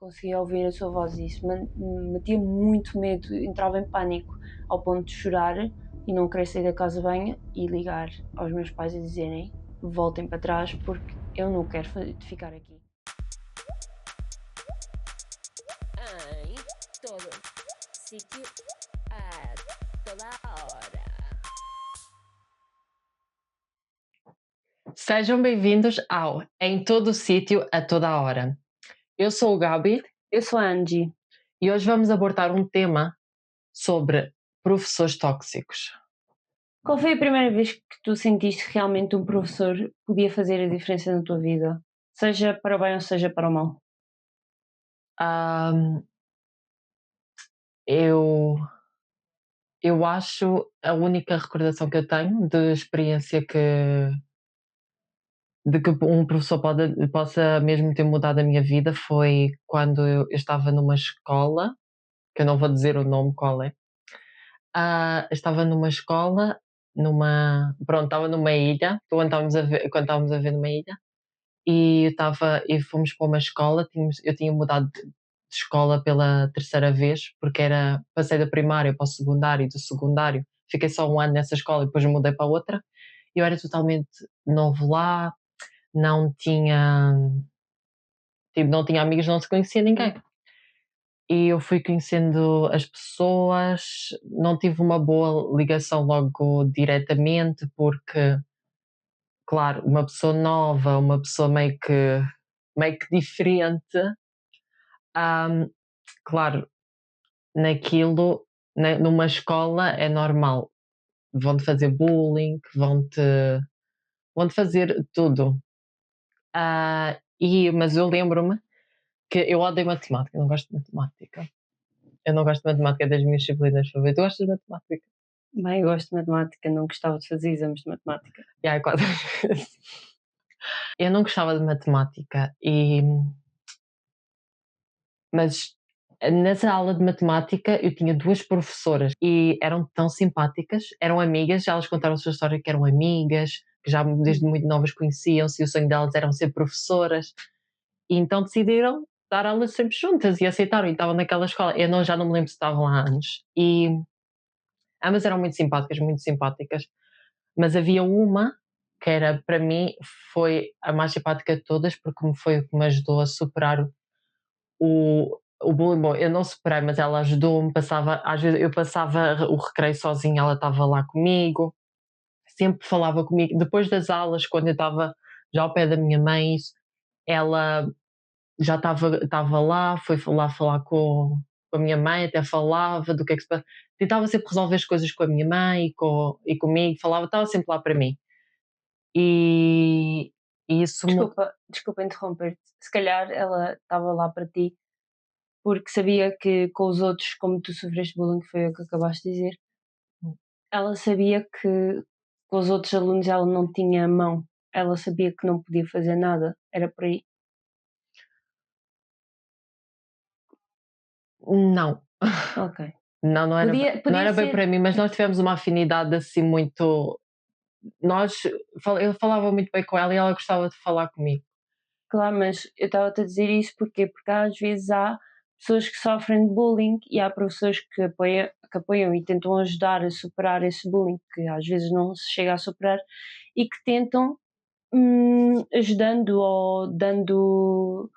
conseguia ouvir a sua voz e isso metia muito medo, entrava em pânico ao ponto de chorar e não querer sair da casa de banho e ligar aos meus pais e dizerem voltem para trás porque eu não quero ficar aqui. Em todo sítio, a toda hora. Sejam bem-vindos ao Em Todo Sítio, a Toda Hora. Eu sou o Gabi Eu sou a Angie. e hoje vamos abordar um tema sobre professores tóxicos. Qual foi a primeira vez que tu sentiste que realmente um professor podia fazer a diferença na tua vida? Seja para o bem ou seja para o mal? Eu acho a única recordação que eu tenho de experiência de que um professor possa mesmo ter mudado a minha vida foi quando eu estava numa escola, que eu não vou dizer o nome qual é. Estava numa escola, estava numa ilha, quando estávamos a ver numa ilha, e fomos para uma escola, eu tinha mudado de escola pela terceira vez, porque passei da primária para o secundário, e do secundário fiquei só um ano nessa escola e depois mudei para outra, e eu era totalmente novo lá, não tinha, não tinha amigos, não se conhecia ninguém. E eu fui conhecendo as pessoas, não tive uma boa ligação logo diretamente, porque, claro, uma pessoa nova, uma pessoa meio que diferente, claro, naquilo, numa escola é normal, vão-te fazer bullying, vão-te fazer tudo. Mas eu lembro-me que eu odeio matemática, eu não gosto de matemática. Eu não gosto de matemática, é das minhas disciplinas favoritas. Tu gostas de matemática? Bem, eu gosto de matemática, não gostava de fazer exames de matemática. É quase. Eu não gostava de matemática, mas nessa aula de matemática eu tinha duas professoras e eram tão simpáticas, eram amigas, elas contaram a sua história que eram amigas, que já desde muito novas conheciam-se e o sonho delas era ser professoras, e então decidiram dar aulas sempre juntas e aceitaram, e estavam naquela escola. Já não me lembro se estavam lá anos. E ambas eram muito simpáticas, mas havia uma que era, para mim, foi a mais simpática de todas, porque foi o que me ajudou a superar o bullying. Bom, eu não superei, mas ela ajudou-me, às vezes eu passava o recreio sozinha, ela estava lá comigo, sempre falava comigo. Depois das aulas, quando eu estava já ao pé da minha mãe, ela já estava lá, foi lá falar com a minha mãe, até falava do que é que se passa. Tentava sempre resolver as coisas com a minha mãe e comigo, estava sempre lá para mim. E isso Desculpa interromper-te. Se calhar ela estava lá para ti porque sabia que com os outros, como tu sofreste bullying, que foi o que acabaste de dizer, ela sabia que com os outros alunos ela não tinha mão, ela sabia que não podia fazer nada, era por aí. não. Ok. Não era, não era bem ser. para mim, mas nós tivemos uma afinidade assim muito. Eu falava muito bem com ela e ela gostava de falar comigo. Claro, mas eu estava-te a dizer isso porque às vezes há pessoas que sofrem de bullying e há professores que apoiam e tentam ajudar a superar esse bullying, que às vezes não se chega a superar, e que tentam ajudando ou dando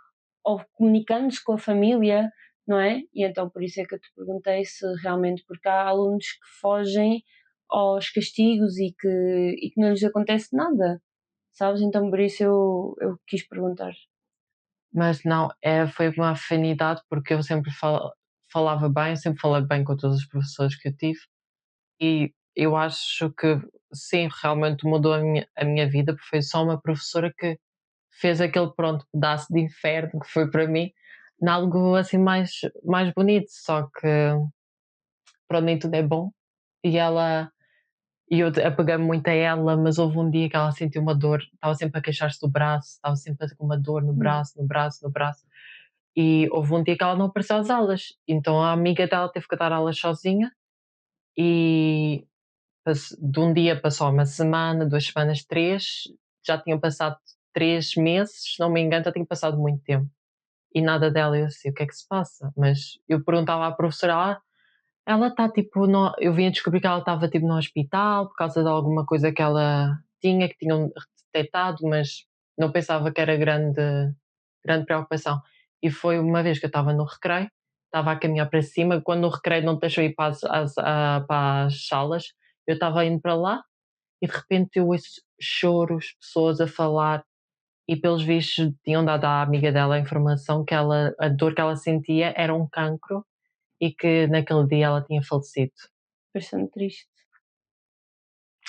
ou comunicando-se com a família, não é? E então por isso é que eu te perguntei se realmente, porque há alunos que fogem aos castigos e que não lhes acontece nada, sabes? Então por isso eu quis perguntar. Mas não, foi uma afinidade porque eu sempre falava bem, eu sempre falei bem com todos os professores que eu tive, e eu acho que sim, realmente mudou a minha vida, porque foi só uma professora que fez aquele, pronto, pedaço de inferno que foi para mim, em algo assim mais bonito, só que pronto, nem tudo é bom. E eu apeguei-me muito a ela, mas houve um dia que ela sentiu uma dor, estava sempre a queixar-se do braço, estava sempre com uma dor no braço, no braço, no braço. E houve um dia que ela não apareceu às aulas, então a amiga dela teve que dar aulas sozinha, e de um dia passou uma semana, 2 semanas, três, já tinham passado 3 meses, se não me engano, já tinha passado muito tempo. e nada dela. Eu assim, o que é que se passa? Mas eu perguntava à professora, ela está tipo, eu vim a descobrir que ela estava tipo no hospital por causa de alguma coisa que ela tinha, que tinham detectado, mas não pensava que era grande preocupação. E foi uma vez que eu estava no recreio, estava a caminhar para cima, quando o recreio não te deixou ir para as salas, eu estava indo para lá e de repente eu ouço choros, pessoas a falar e pelos vistos tinham dado à amiga dela a informação que a dor que ela sentia era um cancro e que naquele dia ela tinha falecido. Bastante triste.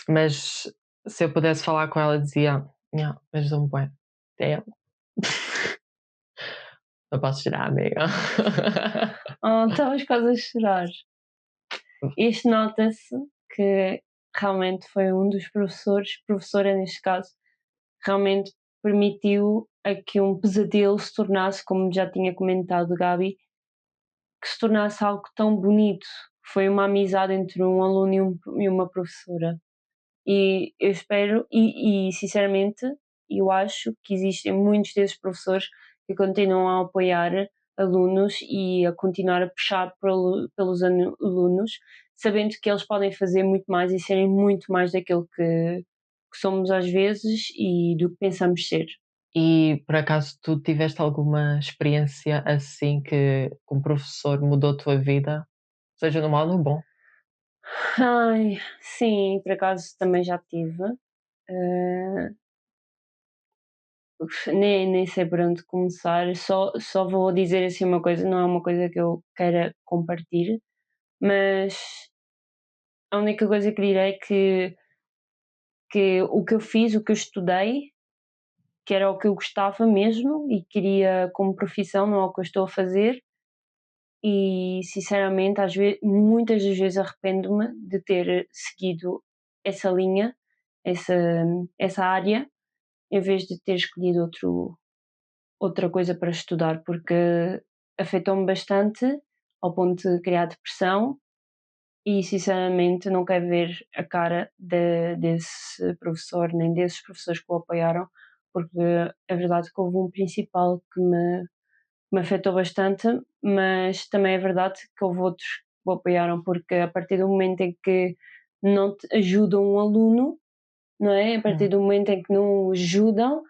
Mas se eu pudesse falar com ela, dizia: "Nhã, ajudou-me bué, até não posso chorar, amiga." Oh, estavas quase a chorar. Este nota-se que realmente foi um dos professores, professora neste caso, realmente permitiu a que um pesadelo se tornasse, como já tinha comentado Gabi, que se tornasse algo tão bonito. Foi uma amizade entre um aluno e uma professora. E eu espero, e sinceramente, eu acho que existem muitos desses professores que continuam a apoiar alunos e a continuar a puxar pelos alunos, sabendo que eles podem fazer muito mais e serem muito mais daquilo que somos às vezes e do que pensamos ser. E por acaso tu tiveste alguma experiência assim que um professor mudou a tua vida, seja no mal ou no bom? Ai, sim, por acaso também já tive. eh, nem sei por onde começar, só vou dizer assim uma coisa, não é uma coisa que eu queira compartilhar, mas a única coisa que direi é que o que eu fiz, o que eu estudei, que era o que eu gostava mesmo e queria como profissão, não é o que eu estou a fazer, e sinceramente muitas das vezes arrependo-me de ter seguido essa linha, essa essa área, em vez de ter escolhido outra coisa para estudar, porque afetou-me bastante ao ponto de criar depressão e sinceramente não quero ver a cara desse professor, nem desses professores que o apoiaram, porque é verdade que houve um principal que me afetou bastante, mas também é verdade que houve outros que o apoiaram, porque a partir do momento em que não te ajudam um aluno, não é? A partir Hum. do momento em que não o ajudam,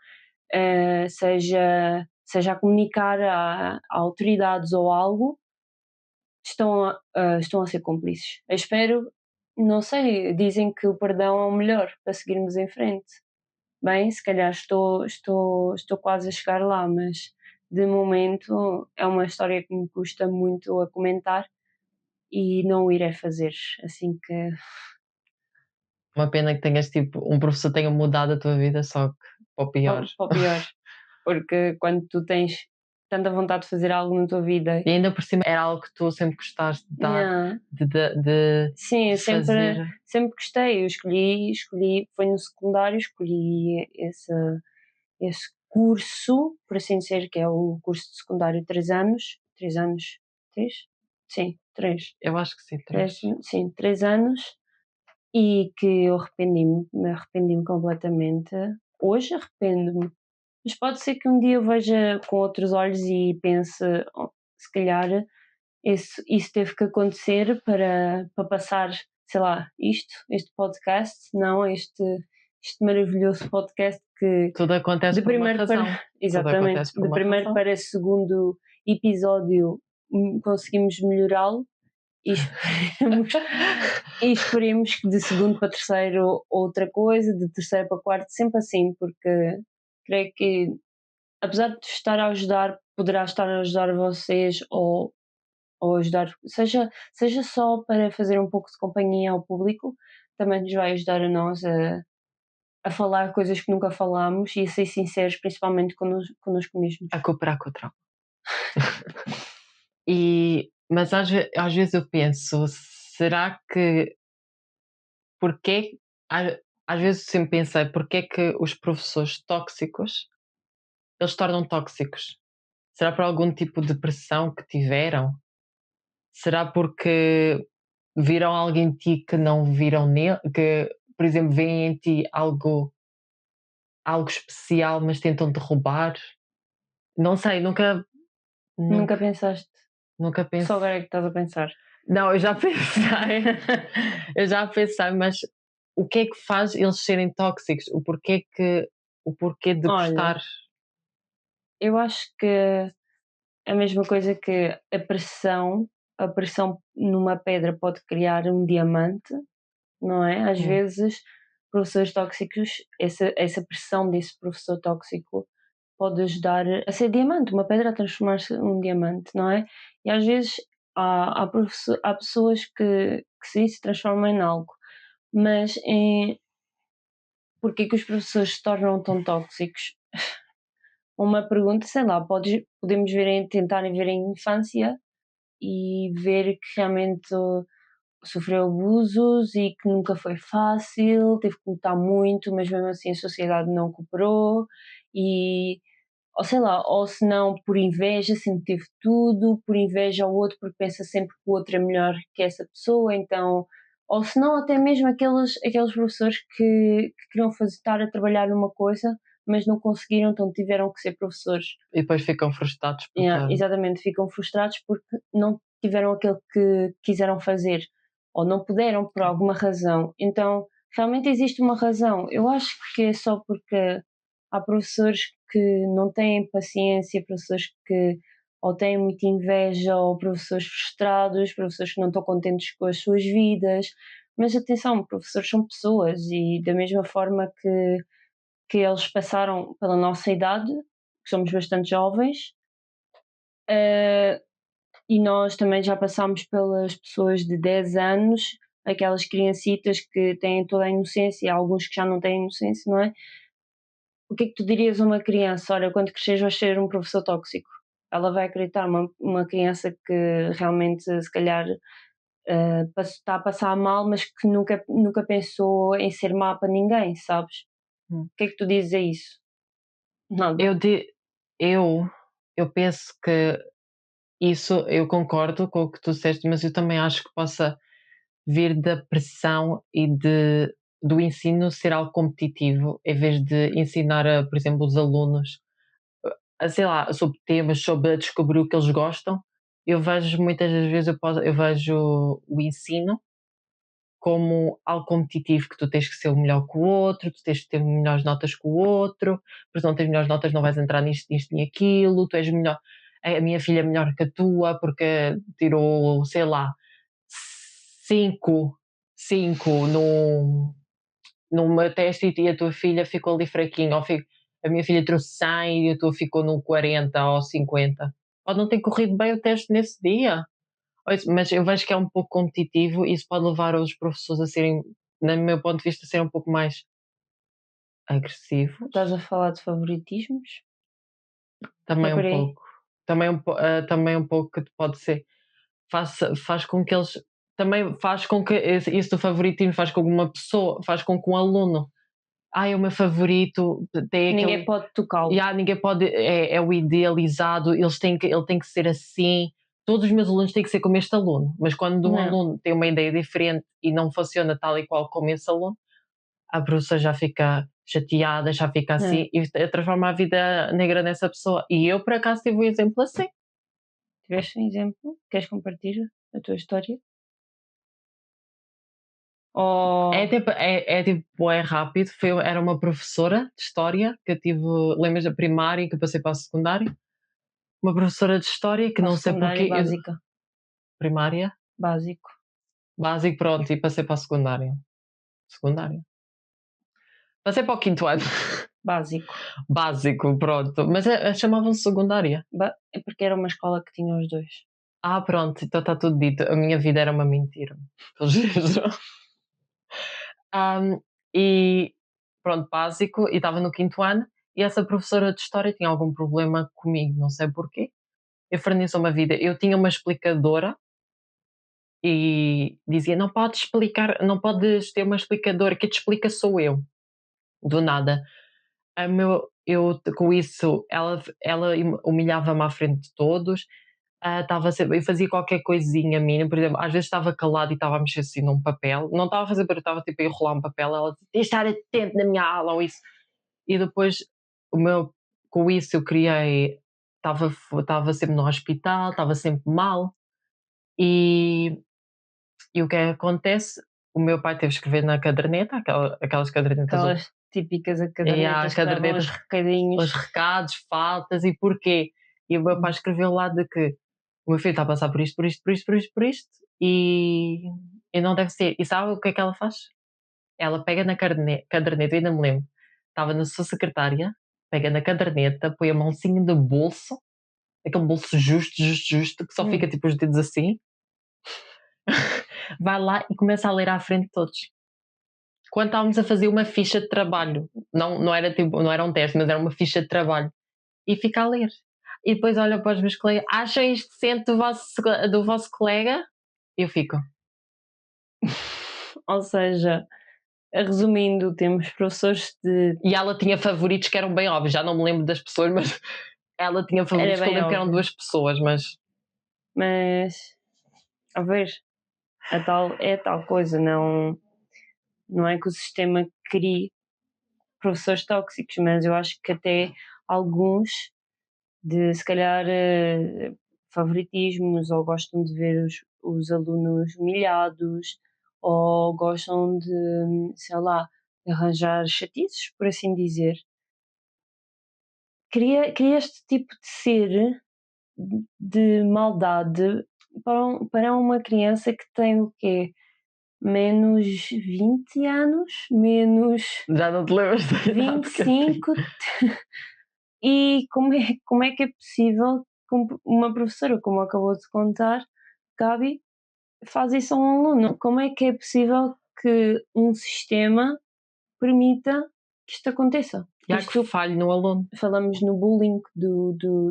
seja a comunicar a autoridades ou algo, estão a ser cúmplices. Eu espero, não sei, dizem que o perdão é o melhor para seguirmos em frente. Bem, se calhar estou quase a chegar lá, mas de momento é uma história que me custa muito a comentar e não o irei fazer, assim que Uma pena que tenhas tipo um professor tenha mudado a tua vida, só que para o pior. para o pior, porque quando tu tens tanta vontade de fazer algo na tua vida. E ainda por cima era algo que tu sempre gostaste de dar, Yeah. de Sim, eu fazer. sempre gostei. Eu escolhi, foi no secundário, escolhi esse curso, por assim dizer, que é o curso de secundário 3 anos. 3 anos? 3? Sim, 3. Eu acho que sim, 3. 3, sim, 3 anos. E que eu me arrependi-me completamente. Hoje arrependo-me, mas pode ser que um dia eu veja com outros olhos e pense: "Oh, se calhar isso teve que acontecer para passar, sei lá, este podcast, não, este maravilhoso podcast que Tudo acontece de por uma primeiro para razão. Tudo exatamente, acontece por de uma primeiro razão. para segundo episódio, conseguimos melhorá-lo e esperemos e esperemos que de segundo para terceiro outra coisa, de terceiro para quarto, sempre assim, porque creio que apesar de estar a ajudar, poderá estar a ajudar vocês ou ajudar, seja só para fazer um pouco de companhia ao público, também nos vai ajudar a nós a falar coisas que nunca falámos e a ser sinceros, principalmente connosco mesmos. A cooperar com o trauma. Mas às vezes eu penso, será que porque às, às vezes sempre pensei, porque é que os professores tóxicos eles se tornam tóxicos? Será por algum tipo de pressão que tiveram? Será porque viram algo em ti que não viram nele? Que, por exemplo, veem em ti algo especial, mas tentam derrubar? Não sei, nunca. Nunca pensaste? Nunca Só pensei. agora é que estás a pensar. Não, eu já pensei. Eu já pensei, mas o que é que faz eles serem tóxicos? O porquê de Olha, gostar? eu acho que a mesma coisa que a pressão numa pedra pode criar um diamante, não é? Às vezes, professores tóxicos, essa pressão desse professor tóxico pode ajudar a ser diamante, uma pedra a transformar-se num diamante, não é? E às vezes há pessoas que sim se transformam em algo, mas porquê que os professores se tornam tão tóxicos? Uma pergunta, sei lá, podemos tentarem ver em infância e ver que realmente sofreu abusos e que nunca foi fácil, teve que lutar muito, mas mesmo assim a sociedade não cooperou e ou sei lá, ou se não por inveja, sempre teve tudo, por inveja ao outro porque pensa sempre que o outro é melhor que essa pessoa, então ou se não até mesmo aqueles professores que queriam estar a trabalhar numa coisa, mas não conseguiram, então tiveram que ser professores. E depois ficam frustrados por Yeah, estar. exatamente, ficam frustrados porque não tiveram aquilo que quiseram fazer ou não puderam por alguma razão. Então, realmente existe uma razão. Eu acho que é só porque há professores que não têm paciência, professores que ou têm muita inveja, ou professores frustrados, professores que não estão contentes com as suas vidas. Mas atenção, professores são pessoas e da mesma forma que eles passaram pela nossa idade, que somos bastante jovens, eh, e nós também já passámos pelas pessoas de 10 anos, aquelas criancitas que têm toda a inocência, e há alguns que já não têm inocência, não é? O que é que tu dirias a uma criança? Olha, quando cresceres vais ser um professor tóxico. Ela vai acreditar, uma criança que realmente, se calhar, está a passar mal, mas que nunca pensou em ser má para ninguém, sabes? Hum. O que é que tu dizes a isso? Nada. Eu, di- eu, eu penso que isso, eu concordo com o que tu disseste, mas eu também acho que possa vir da pressão do ensino ser algo competitivo, em vez de ensinar, por exemplo, os alunos, sei lá, sobre temas, sobre descobrir o que eles gostam. Eu vejo muitas das vezes, eu vejo o ensino como algo competitivo, que tu tens que ser o melhor que o outro, tu tens que ter melhores notas que o outro, porque se não tens melhores notas não vais entrar nisto e aquilo, tu és melhor, a minha filha é melhor que a tua porque tirou, sei lá, 5 5 numa teste e a tua filha ficou ali fraquinha, a minha filha trouxe 100 e a tua ficou no 40 ou 50. Pode não ter corrido bem o teste nesse dia, mas eu vejo que é um pouco competitivo e isso pode levar os professores a serem, no meu ponto de vista, a serem um pouco mais agressivos. Estás a falar de favoritismos? Também É um por aí? pouco. Também um pouco que pode ser. Faz com que eles. Também faz com que isso do favoritismo faz com que uma pessoa, faz com que um aluno. É o meu favorito, tem Ninguém aquele. pode tocá-lo. Ninguém pode. É o idealizado, ele tem que ser assim. Todos os meus alunos têm que ser como este aluno, mas quando um Não. aluno tem uma ideia diferente e não funciona tal e qual como esse aluno, a professora já fica chateada, já fica É. assim e transforma a vida negra nessa pessoa. E eu, por acaso, tive um exemplo assim. Tiveste um exemplo? Queres compartilhar a tua história? É Ou tipo, é rápido. Era uma professora de história que eu tive, lembras da primária que eu passei para a secundária? Uma professora de história que para a não sei secundária porquê, básica? primária, Básico. básico, pronto, e passei para a secundária. Secundária. Passei para o quinto ano. Básico. Básico, pronto. Mas chamavam-se secundária. É porque era uma escola que tinha os dois. Pronto, então está tudo dito. A minha vida era uma mentira. Pelos vistos. E pronto, básico, e estava no quinto ano, e essa professora de história tinha algum problema comigo, não sei porquê. Infernizou-me a vida. Eu tinha uma explicadora e dizia: não podes explicar, não podes ter uma explicadora, que te explica sou eu. Do nada. Com isso, ela humilhava-me à frente de todos. Eu fazia qualquer coisinha mínima, por exemplo, às vezes estava calado e estava a mexer assim num papel, não estava a fazer barulho, estava tipo a enrolar um papel, ela dizia: tens de estar atento na minha aula ou isso. E depois, o meu, com isso, eu criei estava sempre no hospital, estava sempre mal. E o que é que acontece? O meu pai teve que escrever na caderneta, aquelas cadernetas, Aquelas típicas há cadernetas que davam cadernetas, os recadinhos. os recados, faltas e porquê. E o meu pai escreveu lá de que o meu filho está a passar por isto, por isto, por isto, por isto, por isto, e não deve ser. E sabe o que é que ela faz? Ela pega na caderneta, eu ainda me lembro, estava na sua secretária, pega na caderneta, põe a mãozinha no bolso, aquele bolso justo, que só fica tipo os dedos assim, vai lá e começa a ler à frente de todos. Quando estávamos a fazer uma ficha de trabalho, não era um teste, mas era uma ficha de trabalho, e fica a ler. E depois olha para os meus colegas, acham isto decente do vosso colega? Eu fico. Ou seja, resumindo, temos professores de. E ela tinha favoritos que eram bem óbvios, já não me lembro das pessoas, mas ela tinha favoritos que eu bem lembro que eram óbvio. 2 pessoas, mas Mas, a ver, é tal coisa, não é que o sistema crie professores tóxicos, mas eu acho que até alguns de, se calhar, favoritismos, ou gostam de ver os alunos humilhados, ou gostam de, sei lá, de arranjar chatices, por assim dizer. Cria este tipo de ser de maldade para uma criança que tem o quê? Menos 20 anos, menos já não te lembras da idade que eu tinha. 25. E como é que é possível que uma professora, como acabou de contar, Gabi, faz isso a um aluno? Como é que é possível que um sistema permita que isto aconteça? E há que falhe no aluno. Falamos no bullying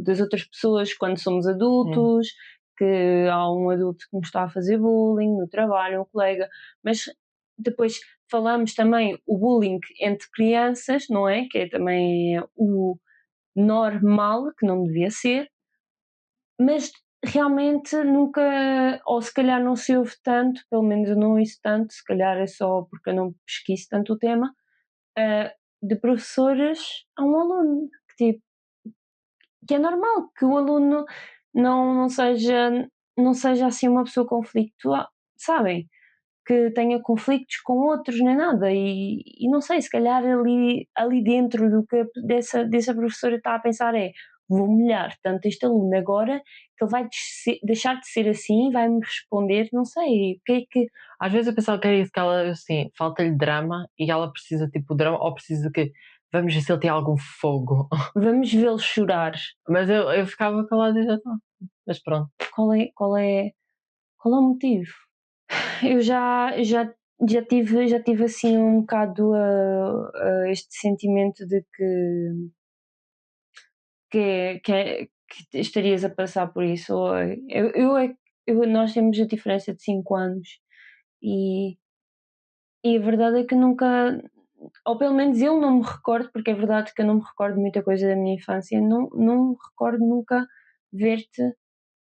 das outras pessoas quando somos adultos, que há um adulto que nos está a fazer bullying no trabalho, um colega, mas depois falamos também o bullying entre crianças, não é? Que é também o normal, que não devia ser, mas realmente nunca, ou se calhar não se ouve tanto, pelo menos eu não ouço tanto, se calhar é só porque eu não pesquiso tanto o tema, de professoras a um aluno, que é normal que o aluno não seja assim uma pessoa conflituosa, sabem? Que tenha conflictos com outros nem nada, e não sei, se calhar ali dentro do que dessa professora está a pensar é: vou humilhar tanto este aluno agora que ele vai deixar de ser assim, vai-me responder, não sei, o que é que. Às vezes eu pensava que é isso, que ela, assim, falta-lhe drama e ela precisa, tipo, de drama, ou precisa que, vamos ver se ele tem algum fogo. Vamos vê-lo chorar. Mas eu ficava calada e já está. Mas pronto. Qual é o motivo? Eu já tive assim um bocado este sentimento de que estarias a passar por isso. Nós temos a diferença de 5 anos, e a verdade é que nunca, ou pelo menos eu não me recordo, porque é verdade que eu não me recordo de muita coisa da minha infância, não me recordo nunca ver-te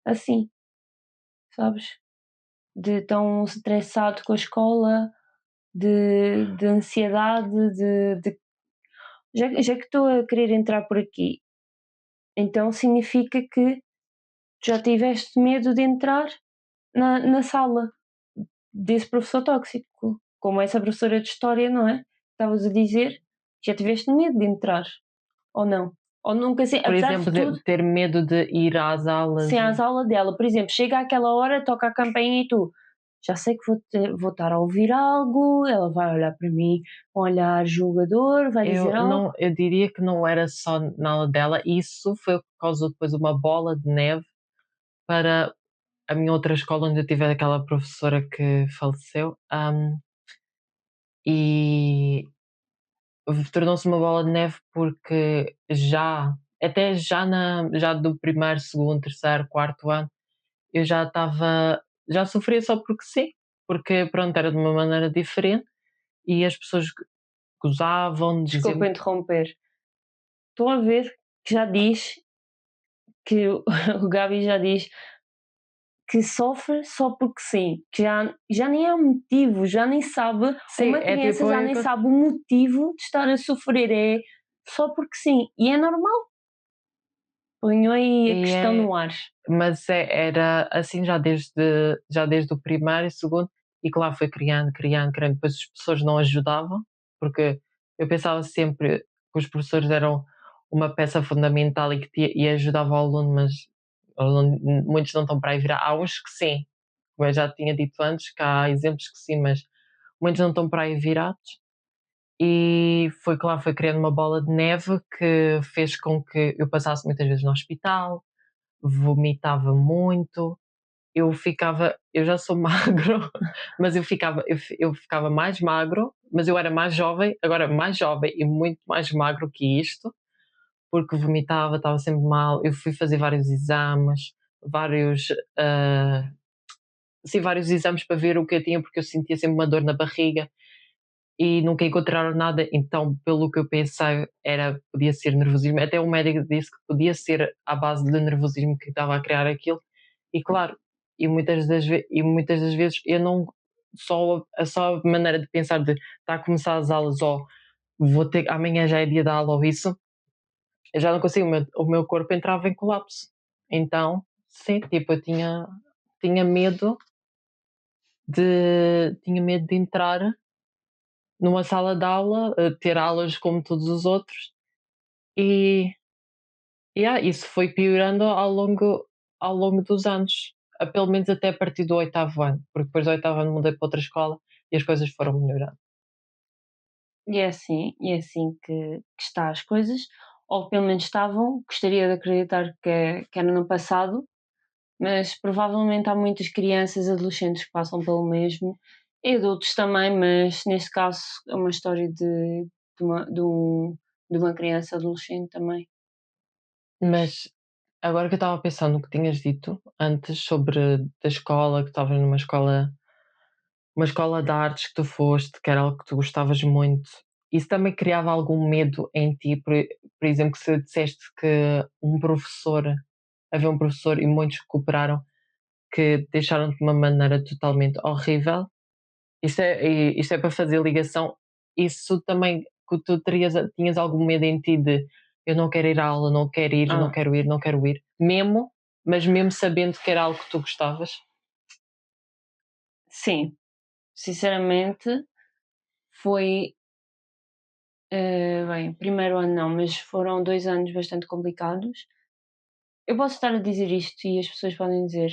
assim, sabes? De tão estressado com a escola, de ansiedade, já que estou a querer entrar por aqui, então significa que já tiveste medo de entrar na sala desse professor tóxico, como essa professora de história, não é? Estavas a dizer, já tiveste medo de entrar, ou não? Ou nunca, Por apesar exemplo, de tudo, ter medo de ir às aulas. sem às aulas dela, por exemplo, chega àquela hora, toca a campainha e tu, já sei que vou estar a ouvir algo, ela vai olhar para mim, um olhar julgador, vai dizer algo. Eu diria que não era só na aula dela, isso foi o que causou depois uma bola de neve para a minha outra escola, onde eu tive aquela professora que faleceu, e tornou-se uma bola de neve porque já do primeiro, segundo, terceiro, quarto ano, eu já sofria só porque sim, porque pronto, era de uma maneira diferente e as pessoas gozavam, Desculpa diziam interromper. Estou a ver que já diz que o Gabi já diz que sofre só porque sim, que já nem há motivo, já nem sabe, sim, uma criança tipo, já nem sabe o motivo de estar a sofrer, é só porque sim, e é normal. Ponham aí a E questão é no ar. mas era assim já desde o primário e segundo, e claro, foi criando, criando, criando, depois os professores não ajudavam, porque eu pensava sempre que os professores eram uma peça fundamental e que ajudava o aluno, mas o aluno muitos não estão para aí virar. Há uns que sim, como eu já tinha dito antes, que há exemplos que sim, mas muitos não estão para aí virados. E foi claro, foi criando uma bola de neve que fez com que eu passasse muitas vezes no hospital, vomitava muito, eu já sou magro, mas eu ficava mais magro, mas eu era mais jovem, agora mais jovem e muito mais magro que isto, porque vomitava, estava sempre mal. Eu fui fazer vários exames, vários, ah, sim, vários exames para ver o que eu tinha, porque eu sentia sempre uma dor na barriga e nunca encontraram nada, então pelo que eu pensei podia ser nervosismo, até o médico disse que podia ser à base de nervosismo que estava a criar aquilo, e claro, muitas das vezes eu não só a maneira de pensar de está a começar as aulas ou vou ter amanhã já é dia da aula ou isso, eu já não consigo, o meu corpo entrava em colapso. Então, sim, tipo, eu tinha medo tinha medo de entrar numa sala de aula, ter aulas como todos os outros e, isso foi piorando ao longo dos anos, pelo menos até a partir do oitavo ano, porque depois do oitavo ano mudei para outra escola e as coisas foram melhorando. E é assim que está as coisas, ou pelo menos estavam, gostaria de acreditar que era no passado, mas provavelmente há muitas crianças, adolescentes que passam pelo mesmo, e adultos também, mas neste caso é uma história de uma criança adolescente também. Mas agora que eu estava a pensar no que tinhas dito antes sobre da escola, que estavas uma escola de artes que tu foste, que era algo que tu gostavas muito, isso também criava algum medo em ti? Por exemplo, que se disseste que havia um professor e muitos que cooperaram, que deixaram de uma maneira totalmente horrível. Isto é para fazer ligação. Isso também que tu tinhas algum medo em ti de eu não quero ir à aula, não quero ir, não Ah, quero ir, não quero ir, mas mesmo sabendo que era algo que tu gostavas? sim, sinceramente foi, bem, primeiro ano não, mas foram 2 anos bastante complicados. Eu posso estar a dizer isto e as pessoas podem dizer: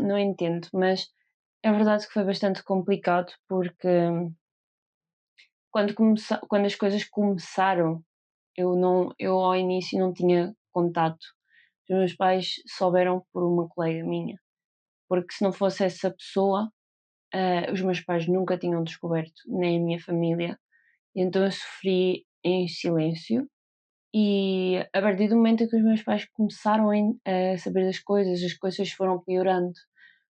não entendo", mas é verdade que foi bastante complicado, porque quando as coisas começaram, eu ao início não tinha contato. Os meus pais souberam por uma colega minha, porque se não fosse essa pessoa, os meus pais nunca tinham descoberto, nem a minha família, e então eu sofri em silêncio. E a partir do momento em que os meus pais começaram a saber das coisas, as coisas foram piorando,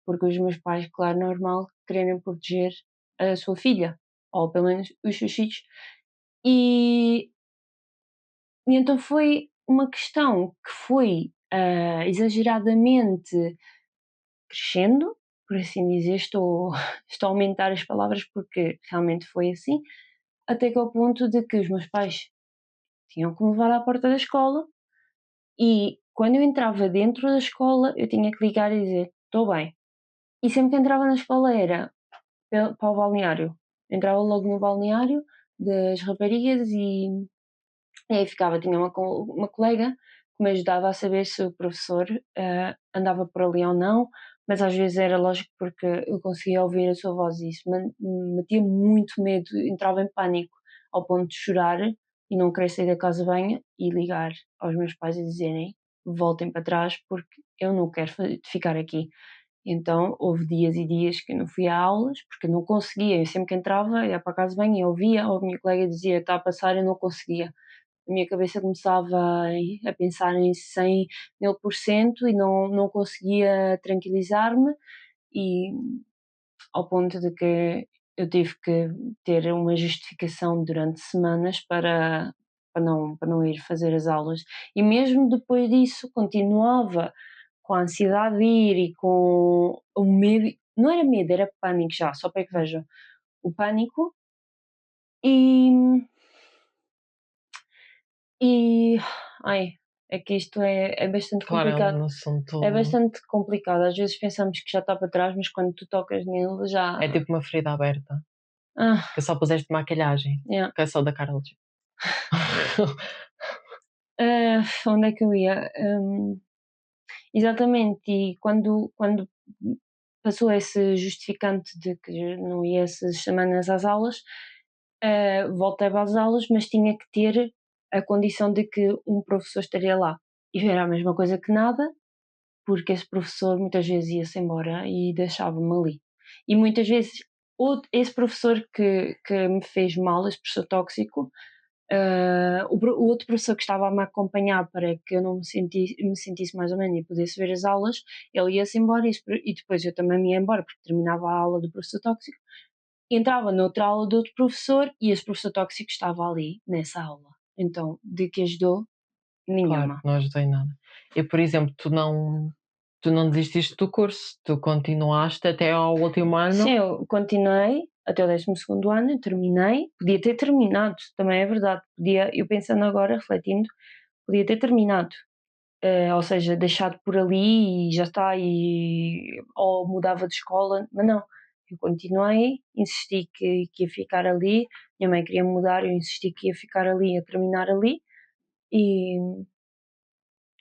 porque os meus pais, claro, normal, quererem proteger a sua filha, ou pelo menos os seus filhos. E, e então foi uma questão que foi exageradamente crescendo, por assim dizer, estou a aumentar as palavras porque realmente foi assim, até que ao ponto de que os meus pais tinham que me levar à porta da escola. E quando eu entrava dentro da escola, eu tinha que ligar e dizer: "Estou bem". E sempre que entrava na escola era para o balneário. Entrava logo no balneário das raparigas e aí ficava. Tinha uma colega que me ajudava a saber se o professor, andava por ali ou não, mas às vezes era lógico porque eu conseguia ouvir a sua voz e isso metia muito medo, entrava em pânico ao ponto de chorar e não querer sair da casa de banho e ligar aos meus pais e dizerem: "Voltem para trás porque eu não quero ficar aqui". Então houve dias e dias que eu não fui a aulas porque eu não conseguia, eu sempre que entrava ia para a casa de banho e ouvia, ou a minha colega dizia: "Está a passar", eu não conseguia. A minha cabeça começava a pensar em 100.000% e não conseguia tranquilizar-me, e ao ponto de que eu tive que ter uma justificação durante semanas para não ir fazer as aulas. E mesmo depois disso continuava com a ansiedade de ir e com o medo, não era medo, era pânico já, só para que vejam, o pânico. E e ai, É que isto é bastante Claro, é complicado. um assunto. É bastante complicado. Às vezes pensamos que já está para trás, mas quando tu tocas nele já. É tipo uma ferida aberta. Ah, Que só puseste maquilhagem. yeah. Que é só da Karol G. Onde é que eu ia? Exatamente, e quando passou esse justificante de que não ia essas semanas às aulas, voltei às aulas, mas tinha que ter a condição de que um professor estaria lá. E era a mesma coisa que nada, porque esse professor muitas vezes ia-se embora e deixava-me ali. E muitas vezes esse professor que me fez mal, esse professor tóxico, o outro professor que estava a me acompanhar para que eu não me sentisse mais ou menos e pudesse ver as aulas, ele ia-se embora e depois eu também me ia embora porque terminava a aula do professor tóxico, entrava noutra aula de outro professor e esse professor tóxico estava ali nessa aula. Então, de que ajudou? Claro, Nenhuma. não ajudou em nada. E, por exemplo, tu não desististe do curso, tu continuaste até ao último ano. Sim, eu continuei até o 12º ano, eu terminei, podia ter terminado, também é verdade, eu pensando agora, refletindo, podia ter terminado, ou seja, deixado por ali e já está, ou mudava de escola, mas não, eu continuei, insisti que ia ficar ali, minha mãe queria mudar, eu insisti que ia ficar ali, a terminar ali, e,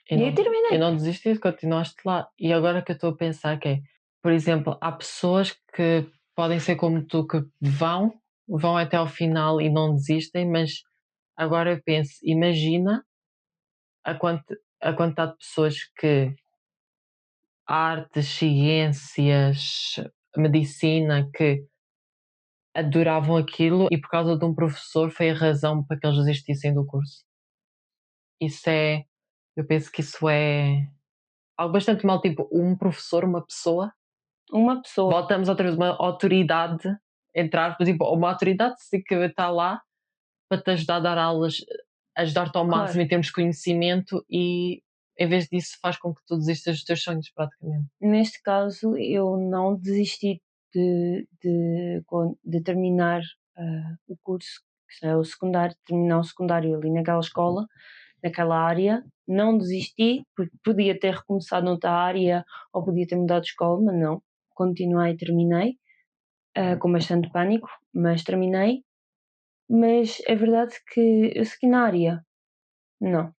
E e aí não, e terminei. não desististe, continuaste lá. E agora que eu estou a pensar que é, por exemplo, há pessoas que podem ser como tu, que vão até ao final e não desistem, mas agora eu penso, imagina a quantidade de pessoas que artes, ciências, medicina, que adoravam aquilo e por causa de um professor foi a razão para que eles desistissem do curso. Isso é, eu penso que isso é algo bastante mal, tipo, um professor, uma pessoa, Uma pessoa, voltamos outra vez, uma autoridade, entrar, por exemplo, uma autoridade sim, que está lá para te ajudar a dar aulas, ajudar-te ao claro. máximo em termos de conhecimento e em vez disso faz com que tu desistas dos teus sonhos praticamente. Neste caso, eu não desisti de terminar o curso, que é o secundário, terminar o secundário ali naquela escola, naquela área. Não desisti, porque podia ter recomeçado noutra área ou podia ter mudado de escola, mas não. Continuei e terminei, com bastante pânico, mas terminei. Mas é verdade que eu segui na área, não.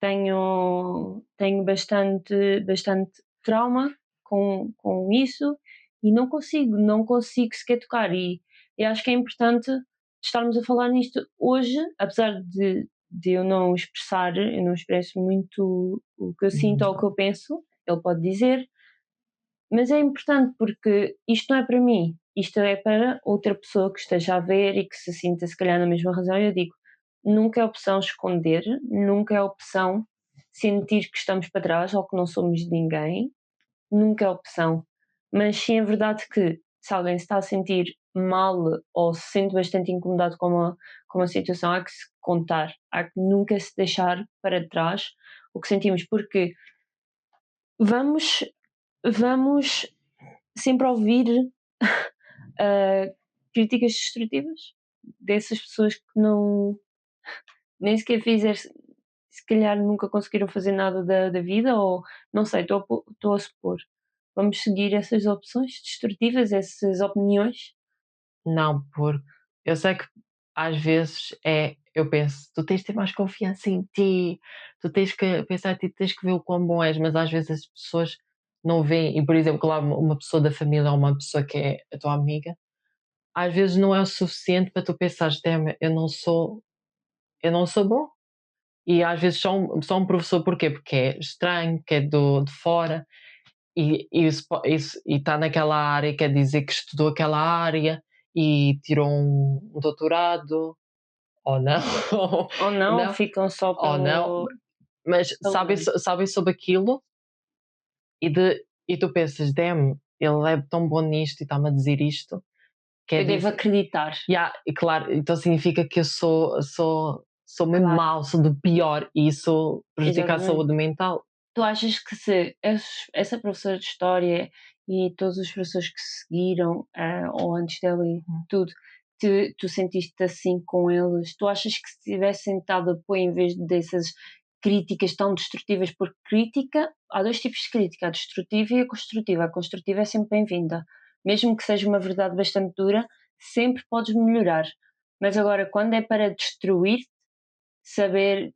Tenho bastante trauma com isso e não consigo sequer tocar e acho que é importante estarmos a falar nisto hoje, apesar de eu não expresso muito o que eu sinto ou o que eu penso, ele pode dizer, mas é importante porque isto não é para mim, isto é para outra pessoa que esteja a ver e que se sinta se calhar na mesma razão. Eu digo, nunca é opção esconder, nunca é opção sentir que estamos para trás ou que não somos de ninguém, nunca é opção. Mas sim é verdade que se alguém se está a sentir mal ou se sente bastante incomodado com a situação, há que se contar, há que nunca se deixar para trás o que sentimos, porque vamos vamos sempre ouvir críticas destrutivas dessas pessoas que não nem sequer fizer, se calhar nunca conseguiram fazer nada da vida, ou não sei, estou a supor. Vamos seguir essas opções destrutivas, essas opiniões? Não, porque eu sei que às vezes eu penso, tu tens de ter mais confiança em ti, tu tens que pensar em ti, tens que ver o quão bom és, mas às vezes as pessoas não veem, e por exemplo, claro, uma pessoa da família ou uma pessoa que é a tua amiga, às vezes não é o suficiente para tu pensares, damn, eu não sou bom. E às vezes só um professor, porquê? Porque é estranho, que é de fora, e está naquela área, quer dizer que estudou aquela área e tirou um doutorado, ou não, Ou ou não, ou não, ficam só ou não, mas pelo nome. sabem sobre aquilo e tu pensas, damn, ele é tão bom nisto e está-me a dizer isto, quer Eu devo dizer, acreditar, yeah, e claro, então significa que eu sou mesmo claro, mau, sou do pior e isso prejudica a exatamente. saúde mental. Tu achas que se essa professora de História e todos os professores que seguiram, ou antes dela e tudo, tu sentiste assim com eles? Tu achas que se tivessem dado apoio em vez dessas críticas tão destrutivas, porque crítica, há dois tipos de crítica, a destrutiva e a construtiva. A construtiva é sempre bem-vinda, mesmo que seja uma verdade bastante dura, sempre podes melhorar. Mas agora, quando é para destruir, saber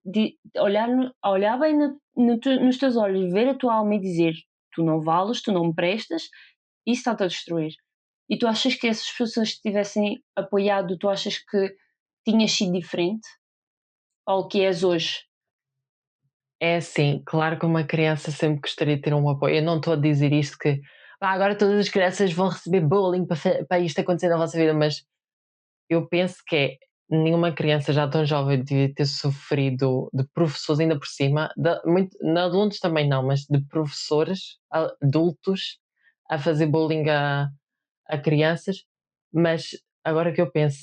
olhar bem nos teus olhos, ver a tua alma e dizer: tu não vales, tu não me prestas, isso está-te a destruir. E tu achas que essas pessoas que tivessem apoiado, tu achas que tinhas sido diferente ao que és hoje? É assim, claro que uma criança sempre gostaria de ter um apoio. Eu não estou a dizer isto que agora todas as crianças vão receber bullying para isto acontecer na vossa vida, mas eu penso que nenhuma criança já tão jovem devia ter sofrido de professores, ainda por cima, de alunos também não, mas de professores adultos a fazer bullying a crianças. Mas agora que eu penso,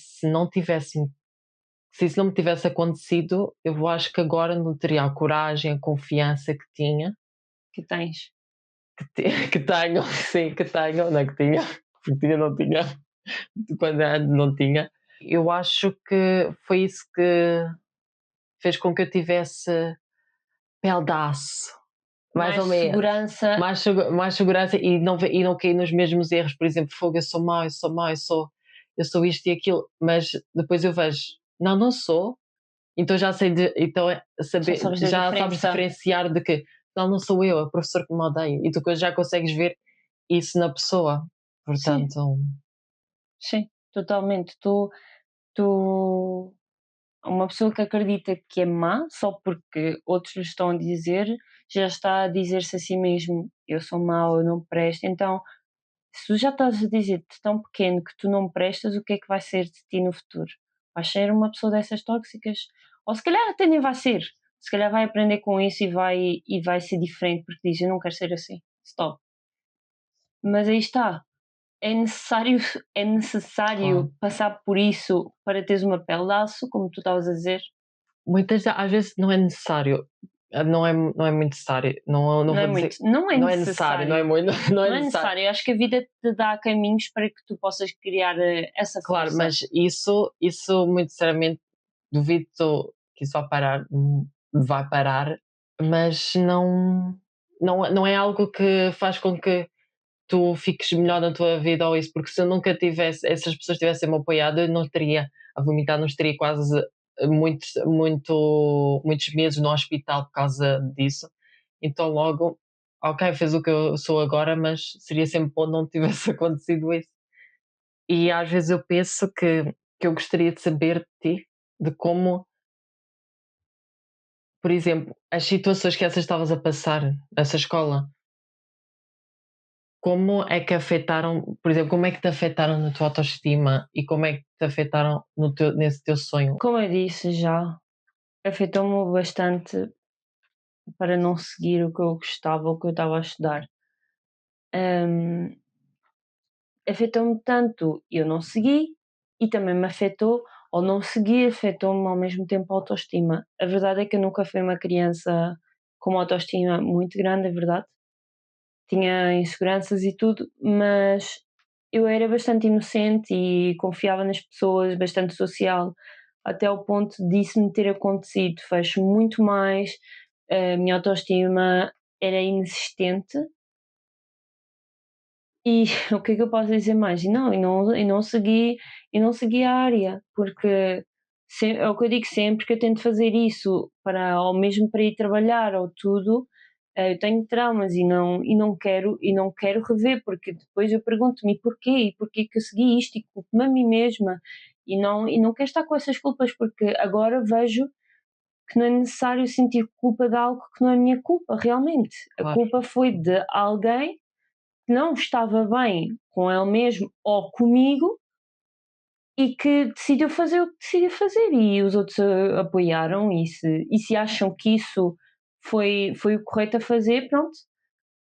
se isso não me tivesse acontecido, eu acho que agora não teria a coragem, a confiança que tinha, Que tens? que tenho, sim, que tenho, não é que tinha, porque tinha, não tinha, quando era não tinha. Eu acho que foi isso que fez com que eu tivesse pele de aço, mais Mais ou menos, segurança. mais segurança e não cair nos mesmos erros, por exemplo, fogo, eu sou mau, eu sou mau, eu sou isto e aquilo, mas depois eu vejo, não, não sou. Então já sei Já sabes da já sabes diferença. diferenciar de que não sou eu, é o professor que me odeia. E tu já consegues ver isso na pessoa. Sim, Portanto, sim, totalmente. Tu uma pessoa que acredita que é má só porque outros lhe estão a dizer, já está a dizer-se a si mesmo: eu sou mau, eu não presto. Então, se tu já estás a dizer-te tão pequeno que tu não prestas, o que é que vai ser de ti no futuro? Vais ser uma pessoa dessas tóxicas? Ou se calhar até nem vai ser. Se calhar vai aprender com isso e vai ser diferente porque diz: eu não quero ser assim. Stop. Mas aí está. É necessário, é claro. necessário passar por isso para teres uma pele de aço, como tu estavas a dizer. Às vezes não é necessário. Não é muito necessário. Não Não é vou muito. dizer. Não é Não é necessário, não é necessário. muito. Não é Não é necessário. necessário. Eu acho que a vida te dá caminhos para que tu possas criar essa Claro, força. mas isso muito sinceramente, duvido que isso vai parar, mas não é algo que faz com que tu fiques melhor na tua vida ou isso, porque se eu nunca tivesse, essas pessoas tivessem-me apoiado, eu não estaria a vomitar, não estaria quase muitos meses no hospital por causa disso. Então logo, ok, fez o que eu sou agora, mas seria sempre bom não tivesse acontecido isso. E às vezes eu penso que eu gostaria de saber de ti, de como, por exemplo, as situações que essas estavas a passar nessa escola, como é que afetaram, por exemplo, como é que te afetaram na tua autoestima e como é que te afetaram nesse teu sonho? Como eu disse já, afetou-me bastante para não seguir o que eu gostava, o que eu estava a estudar. Hum, Afetou-me tanto eu não segui e também me afetou, ou não seguir, afetou-me ao mesmo tempo a autoestima. A verdade é que eu nunca fui uma criança com uma autoestima muito grande, é verdade. Tinha inseguranças e tudo, mas eu era bastante inocente e confiava nas pessoas, bastante social, até ao ponto disso me ter acontecido. Fez muito mais, a minha autoestima era inexistente. E o que é que eu posso dizer mais? E não segui a área, porque é o que eu digo sempre, que eu tento fazer isso para ou mesmo para ir trabalhar ou tudo, eu tenho traumas e não quero rever, porque depois eu pergunto-me: porquê? E porquê que eu segui isto? E culpo-me a mim mesma, e não quero estar com essas culpas, porque agora vejo que não é necessário sentir culpa de algo que não é minha culpa realmente. A Claro, culpa foi de alguém que não estava bem com ele mesmo ou comigo e que decidiu fazer o que decidiu fazer e os outros apoiaram e se acham que isso foi o correto a fazer, pronto.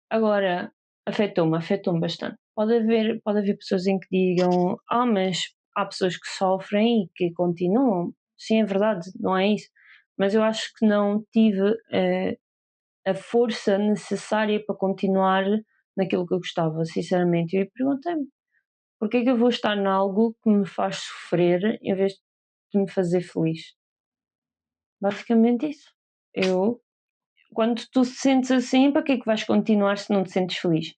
Agora, afetou-me bastante. Pode haver pessoas em que digam: mas há pessoas que sofrem e que continuam. Sim, é verdade, não é isso. Mas eu acho que não tive a força necessária para continuar naquilo que eu gostava, sinceramente. Eu perguntei-me: porque é que eu vou estar em algo que me faz sofrer em vez de me fazer feliz? Basicamente isso. Quando tu te sentes assim, para que é que vais continuar se não te sentes feliz?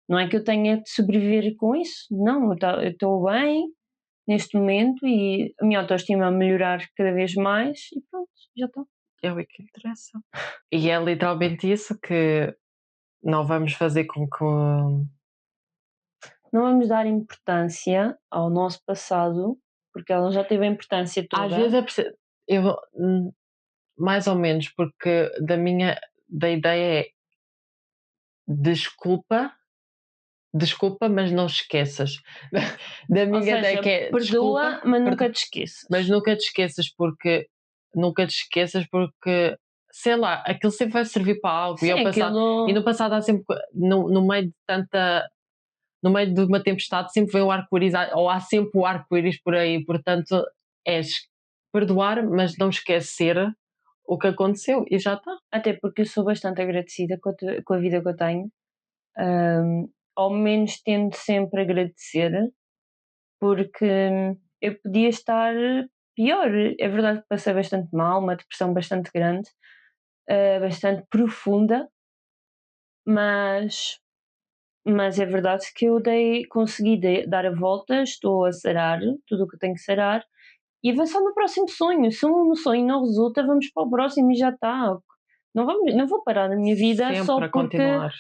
Não é que eu tenha de sobreviver com isso, não, eu estou bem neste momento e a minha autoestima a melhorar cada vez mais e pronto, já está. É o que interessa. E é literalmente isso que não vamos fazer com que Não vamos dar importância ao nosso passado, porque ela já teve a importância às toda. vezes eu mais ou menos, porque da ideia é desculpa, desculpa, mas não esqueças. Da Ou minha ideia seja, que é perdoa, desculpa, mas nunca te esqueças. mas nunca te esqueças porque, sei lá, aquilo sempre vai servir para algo. Sim, E no passado há sempre, no meio de tanta, no meio de uma tempestade, sempre vem o arco-íris, ou há sempre o arco-íris por aí. Portanto, é perdoar, mas não esquecer o que aconteceu e já está. Até porque eu sou bastante agradecida com a vida que eu tenho. Ao menos tento sempre agradecer, porque eu podia estar pior. É verdade que passei bastante mal, uma depressão bastante grande, bastante profunda, mas, mas é verdade que eu consegui dar a volta, estou a sarar tudo o que tenho que sarar e avançar no próximo sonho. Se um sonho não resulta, vamos para o próximo e já está. Não vou parar na minha vida Sempre a continuar.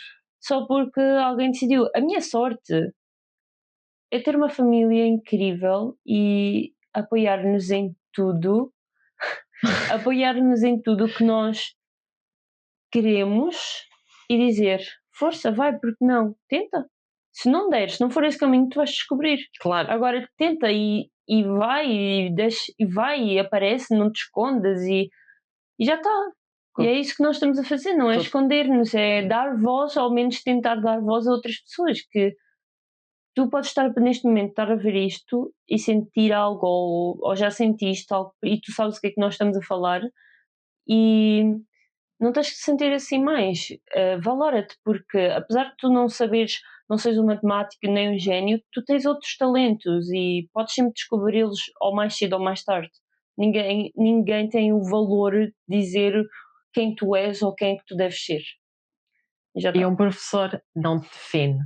só porque alguém decidiu. A minha sorte é ter uma família incrível e apoiar-nos em tudo, apoiar-nos em tudo o que nós queremos e dizer: força, vai, porque não? Tenta. Se não deres, se não for esse caminho, tu vais descobrir. Claro, Agora tenta e vai, e vai, e aparece, não te escondas e já está. E é isso que nós estamos a fazer, não é Tu- esconder-nos, é dar voz, ao menos tentar dar voz a outras pessoas que tu podes estar neste momento estar a ver isto e sentir algo ou já sentiste algo e tu sabes o que é que nós estamos a falar e não tens que te sentir assim mais. Valora-te, porque apesar de tu não saberes, não seres um matemático nem um gênio, tu tens outros talentos e podes sempre descobri-los ou mais cedo ou mais tarde. Ninguém tem o valor de dizer quem tu és ou quem é que tu deves ser. E já E está. um professor não te define,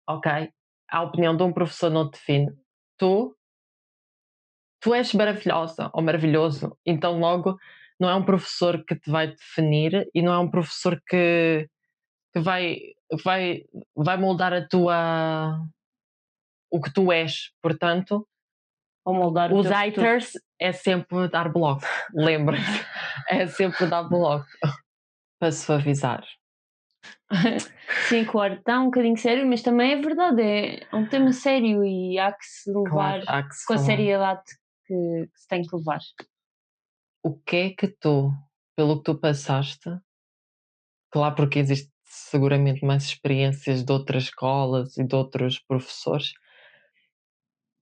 ok? A opinião de um professor não te define. Tu, tu és maravilhosa ou maravilhoso, então logo não é um professor que te vai definir e não é um professor que vai, vai moldar o que tu és. Portanto, Ou moldar o os teu futuro. haters é sempre dar bloco, lembra-te, é sempre dar bloco para suavizar. Sim, claro, está um bocadinho sério, mas também é verdade, é um tema sério e há que se levar Claro, há que se com a falar. seriedade que se tem que levar. O que é que tu, pelo que tu passaste, claro, porque existe seguramente mais experiências de outras escolas e de outros professores,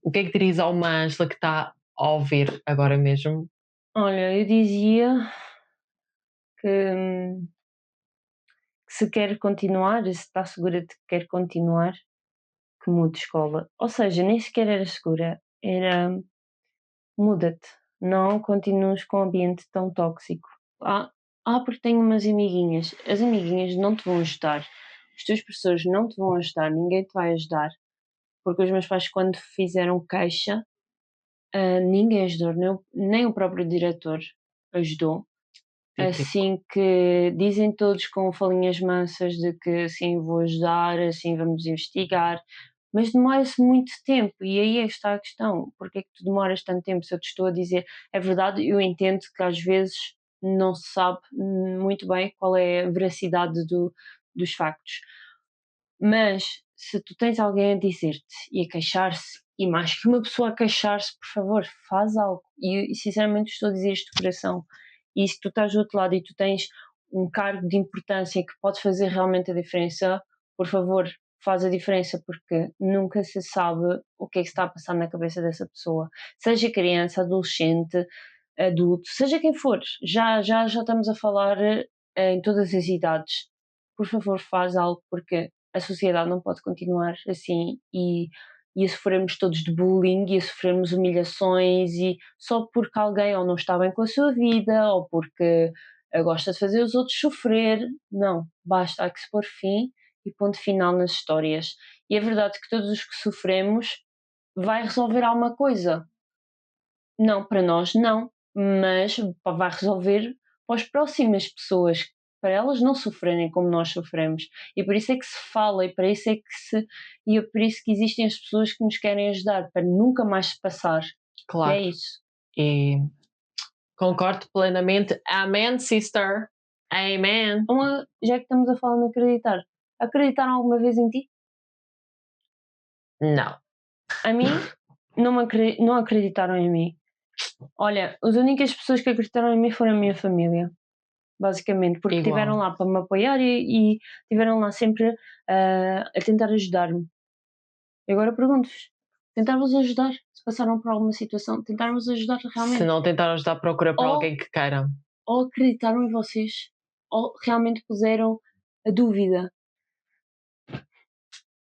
o que é que dirias ao Ângela que está a ouvir agora mesmo? Olha, eu dizia que se quer continuar, se está segura de que quer continuar, que mude de escola. Ou seja, nem sequer era segura, era muda-te, não continues com um ambiente tão tóxico. Porque tenho umas amiguinhas. As amiguinhas não te vão ajudar. Os teus professores não te vão ajudar, ninguém te vai ajudar. Porque os meus pais, quando fizeram queixa, ninguém ajudou, nem o próprio diretor ajudou. Típico. Assim que dizem todos com falinhas mansas de que sim, vou ajudar, assim vamos investigar, mas demora-se muito tempo e aí está a questão, porque é que tu demoras tanto tempo? Se eu te estou a dizer, é verdade, eu entendo que às vezes não se sabe muito bem qual é a veracidade dos factos, mas se tu tens alguém a dizer-te e a queixar-se, e mais que uma pessoa a queixar-se, por favor, faz algo. E sinceramente estou a dizer isto de coração. E se tu estás do outro lado e tu tens um cargo de importância que pode fazer realmente a diferença, por favor, faz a diferença, porque nunca se sabe o que é que está a passar na cabeça dessa pessoa. Seja criança, adolescente, adulto, seja quem for. Já estamos a falar em todas as idades. Por favor, faz algo, porque a sociedade não pode continuar assim e a sofrermos todos de bullying e a sofrermos humilhações e só porque alguém ou não está bem com a sua vida ou porque gosta de fazer os outros sofrer. Não, basta, há que se pôr fim e ponto final nas histórias. E é verdade que todos os que sofremos vai resolver alguma coisa. Não, para nós não, mas vai resolver para as próximas pessoas, para elas não sofrerem como nós sofremos. E por isso é que se fala, e para isso é que e é por isso que existem as pessoas que nos querem ajudar, para nunca mais se passar. Claro. É isso. E concordo plenamente. Amen, sister. Amen. Já que estamos a falar de acreditar, acreditaram alguma vez em ti? Não. A mim, não acreditaram em mim. Olha, as únicas pessoas que acreditaram em mim foram a minha família, basicamente, porque Igual. estiveram lá para me apoiar e estiveram lá sempre a tentar ajudar-me. E agora pergunto-vos, tentaram-vos ajudar? Se passaram por alguma situação, tentaram-vos ajudar realmente? Se não tentaram ajudar, procura por Ou- alguém que queira. Ou acreditaram em vocês? Ou realmente puseram a dúvida?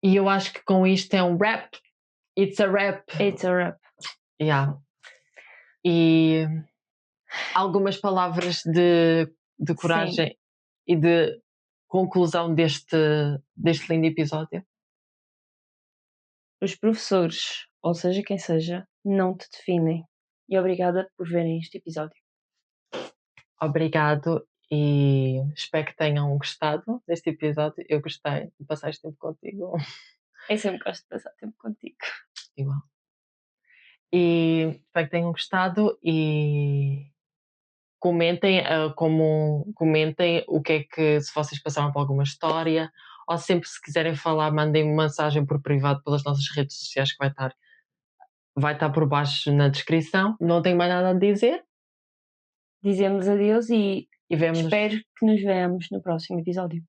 E eu acho que com isto é um rap. It's a rap. It's a rap. Yeah. E algumas palavras de coragem e de conclusão deste lindo episódio. Os professores, ou seja quem seja, não te definem. E obrigada por verem este episódio. Obrigado e espero que tenham gostado deste episódio. Eu gostei de passar este tempo contigo. Eu sempre gosto de passar tempo contigo. Igual. E espero que tenham gostado e comentem, comentem o que é que, se vocês passaram por alguma história, ou sempre se quiserem falar, mandem uma mensagem por privado pelas nossas redes sociais que vai estar por baixo na descrição. Não tenho mais nada a dizer. Dizemos adeus e E vemos. espero que nos veamos no próximo episódio.